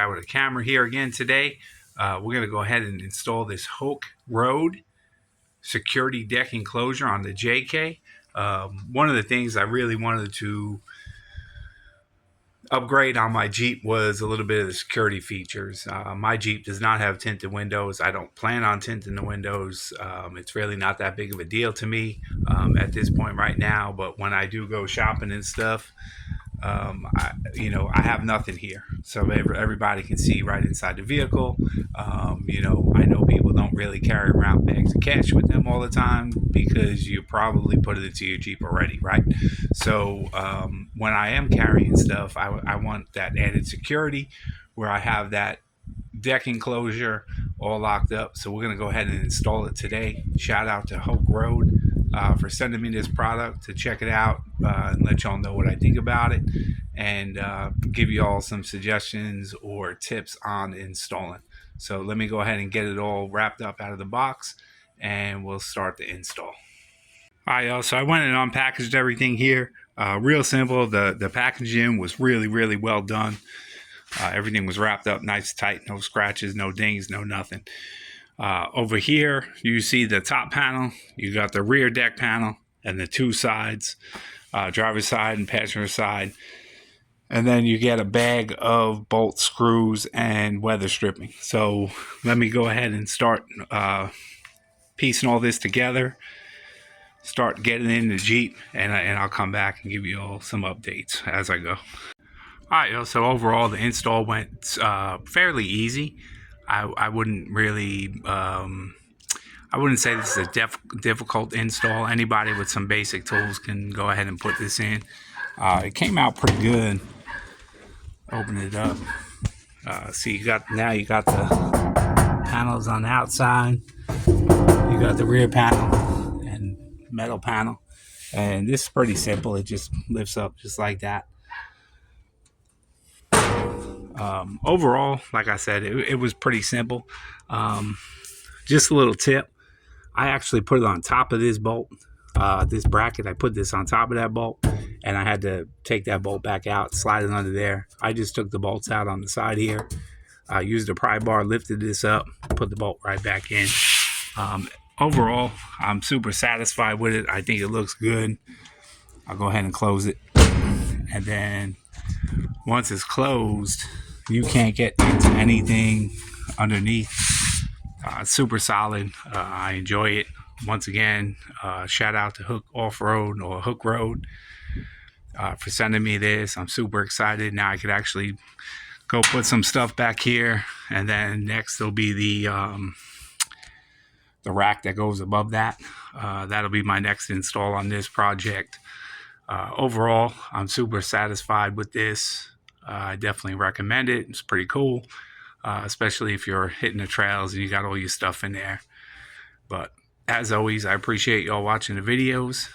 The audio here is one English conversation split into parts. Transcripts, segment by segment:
Back with a camera here again today. We're going to go ahead and install this Hooke Road Security Deck Enclosure on the JK. One of the things I really wanted to upgrade on my Jeep was a little bit of the security features. My Jeep does not have tinted windows. I don't plan on tinting the windows. It's really not that big of a deal to me at this point right now, but when I do go shopping and stuff, I have nothing here, so everybody can see right inside the vehicle. I know people don't really carry around bags of cash with them all the time because you probably put it into your Jeep already, right? So when I am carrying stuff, I want that added security where I have that deck enclosure all locked up. So we're going to go ahead and install it today. Shout out to Hooke Road for sending me this product to check it out and let y'all know what I think about it, and give you all some suggestions or tips on installing. So let me go ahead and get it all wrapped up out of the box and we'll start the install. All right, y'all, so I went and unpackaged everything here. Real simple. The packaging was really well done. Everything was wrapped up nice tight, no scratches, no dings, no nothing. Over here, you see the top panel. You got the rear deck panel and the two sides, driver's side and passenger side. And then you get a bag of bolt screws and weather stripping. So let me go ahead and start piecing all this together, start getting in the Jeep, and I'll come back and give you all some updates as I go. All right, so overall the install went fairly easy. I wouldn't really, I wouldn't say this is a difficult install. Anybody with some basic tools can go ahead and put this in. It came out pretty good. Open it up. See, you got the panels on the outside. You got the rear panel and metal panel, and this is pretty simple. It just lifts up just like that. Overall, like I said, it was pretty simple. Just a little tip. I actually put it on top of this bolt, this bracket. I put this on top of that bolt, and I had to take that bolt back out, slide it under there. I just took the bolts out on the side here. I used a pry bar, lifted this up, put the bolt right back in. Overall, I'm super satisfied with it. I think it looks good. I'll go ahead and close it. And then once it's closed, you can't get into anything underneath. Super solid. I enjoy it. Once again, shout out to Hooke Off-Road or Hooke Road for sending me this. I'm super excited. Now I could actually go put some stuff back here, and then next will be the rack that goes above that. That'll be my next install on this project. Overall, I'm super satisfied with this. I definitely recommend it. It's pretty cool, especially if you're hitting the trails and you got all your stuff in there. But as always, I appreciate y'all watching the videos.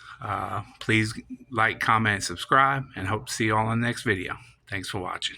Please like, comment, subscribe, and hope to see you all in the next video. Thanks for watching.